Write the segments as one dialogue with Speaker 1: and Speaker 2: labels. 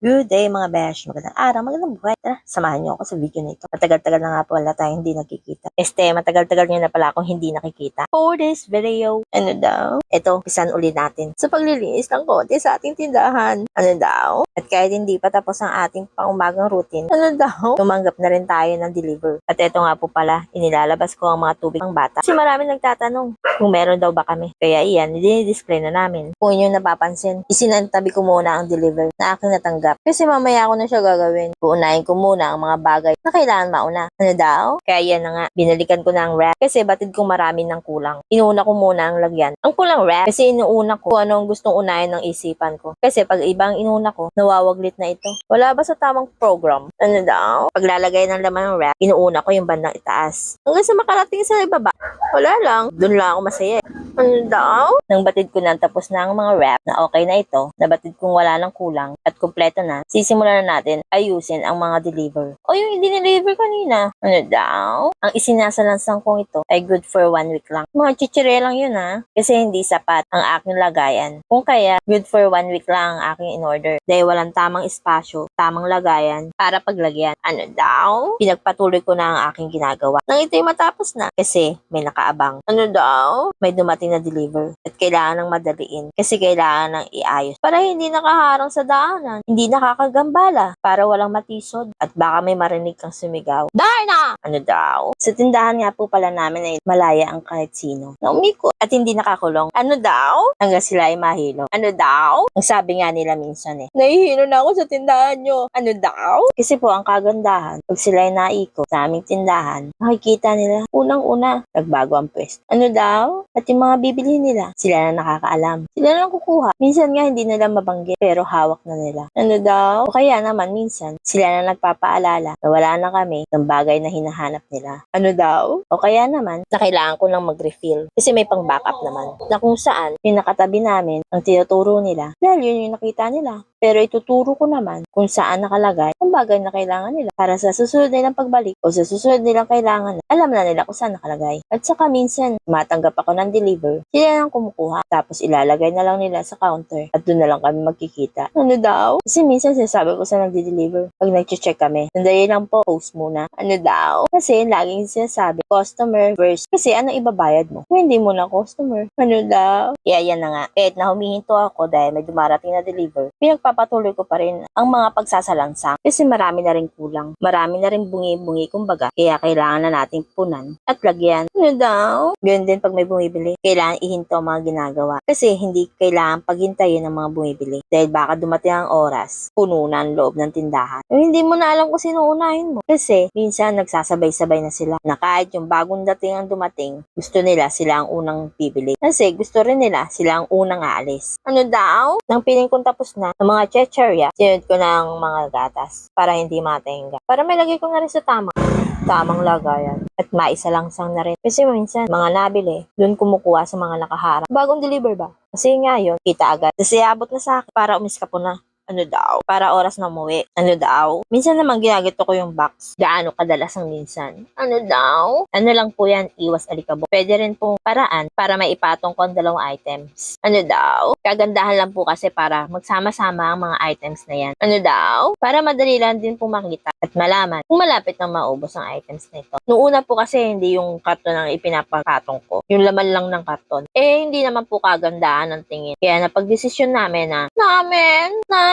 Speaker 1: Good day mga besh, magandang araw, magandang buhay. Tara, samahan niyo ako sa video na ito. Matagal-tagal na nga po wala tayong hindi nagkikita. Matagal-tagal niyo na pala akong hindi nakikita. For this video, ano daw? Ito, pisan uli natin. Sa paglilinis ng konti sa ating tindahan. Ano daw? At kahit hindi pa tapos ang ating pangumagang routine, ano daw? Tumanggap na rin tayo ng deliver. At ito nga po pala, inilalabas ko ang mga tubig ng bata. Kasi maraming nagtatanong kung meron daw ba kami. Kaya iyan, dinidisplay na namin. Kung inyo napapansin, isinantabi ko muna ang deliver na aking natanggap. Kasi mamaya ako na siya gagawin. Uunahin ko muna ang mga bagay na kailangan mauna. Ano daw? Kaya yan na nga, binalikan ko na ang wrap kasi batid kong marami ng kulang. Inuuna ko muna ang lagyan. Ang kulang wrap kasi inuuna ko kung ano ang gustong unahin ng isipan ko. Kasi pag ibang inuna ko, nawawaglit na ito. Wala ba sa tamang program? Ano daw? Paglalagay ng laman ng wrap, inuuna ko yung bandang itaas. Hanggang sa makarating sa ibaba. Wala lang. Doon lang ako masaya. Ano daw? Nang batid ko na tapos na ang mga wrap na okay na ito, nabatid kong wala ng kulang at kumpleto na, sisimulan na natin ayusin ang mga deliver. O yung i-deliver kanina. Ano daw? Ang isinasalansang kong ito ay good for 1 week lang. Mga chichire lang yun ha. Kasi hindi sapat ang aking lagayan. Kung kaya, good for 1 week lang ang aking in-order. Dahil walang tamang espasyo, tamang lagayan para paglagyan. Ano daw? Pinagpatuloy ko na ang aking ginagawa. Nang ito'y matapos na. Kasi may nakaabang. Ano daw? May dumating na deliver. At kailangan ng madaliin. Kasi kailangan ng iayos. Para hindi nakaharang sa daanan. Hindi nakakagambala. Para walang matisod. At baka may marinig kang sumigaw. Darna! Ano daw? Sa tindahan nga po pala namin ay malaya ang kahit sino. Na umikot. At hindi nakakulong. Ano daw? Hanggang sila ay mahilo. Ano daw? Ang sabi nga nila minsan nahihilo na ako sa tindahan nyo. Ano daw? Kasi po ang kagandahan, pag sila ay naikot sa aming tindahan, makikita nila, unang-una, nagbago ang pwesto. Ano daw? At yung mga bibili nila, sila na nakakaalam. Sila na lang kukuha. Minsan nga hindi nila mabanggit, pero hawak na nila. Ano daw? O kaya naman minsan, sila na nagpapaalala na wala na kami ng bagay na hinahanap nila. Ano daw? O kaya naman, na kailangan ko lang mag-refill. Kasi may pang-backup naman. Na kung saan, yung nakatabi namin, ang tinuturo nila, dahil yun yung nakita nila. Pero ituturo ko naman kung saan nakalagay ang bagay na kailangan nila para sa susunod nilang pagbalik o sa susunod nilang kailangan. Alam na nila kung saan nakalagay. At saka minsan, matanggap ako ng deliver, sila lang kumukuha. Tapos ilalagay na lang nila sa counter at doon na lang kami magkikita. Ano daw? Kasi minsan sinasabi ko sa nagde-deliver, pag nag-check kami, sandali lang po, post muna. Ano daw? Kasi laging sinasabi, customer first. Kasi ano ibabayad mo? Kung hindi mo na customer. Ano daw? Kaya yan na nga. Kahit na humihinto ako dahil may dumarating na deliver, pinagpapatuloy ko pa rin ang mga pagsasalansang kasi marami na rin kulang. Marami na rin bungi-bungi kumbaga. Kaya kailangan na nating punan at lagyan. Ano daw? Ganyan din pag may bumibili. Kailangan ihinto ang mga ginagawa. Kasi hindi kailangan paghintayin ng mga bumibili. Dahil baka dumating ang oras, puno na ang loob ng tindahan. Hindi mo na alam kung sino unahin mo. Kasi minsan nagsasabay-sabay na sila. Na kahit yung bagong dating ang dumating, gusto nila sila ang unang bibili. Kasi gusto rin nila sila ang unang aalis. Ano daw? Nang piling kong tapos na, ng mga chicherya, sinunod ko ng mga gatas para hindi matenga. Para may lagay ko na rin sa tamang lagayan. At maisalangsang na rin. Kasi minsan, mga nabili, doon kumukuha sa mga nakaharap. Bagong deliver ba? Kasi ngayon, kita agad. Kasi abot na sa akin para umiska po na. Ano daw? Para oras na umuwi. Ano daw? Minsan naman ginagito ko yung box. Gaano kadalas ang minsan? Ano daw? Ano lang po yan, iwas alikabok. Pwede rin pong paraan para may ipatong ko ang dalawang items. Ano daw? Kagandahan lang po kasi para magsama-sama ang mga items na yan. Ano daw? Para madali lang din po makita at malaman kung malapit na maubos ang items na ito. Noong una po kasi hindi yung karton ang ipinapakatong ko. Yung laman lang ng karton. Hindi naman po kagandahan ng tingin. Kaya napag-desisyon namin na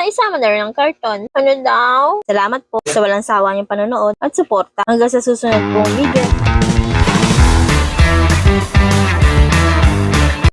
Speaker 1: isama na rin ang karton. Ano daw? Salamat po sa walang sawa niyong panonood at suporta. Hanggang sa susunod pong video.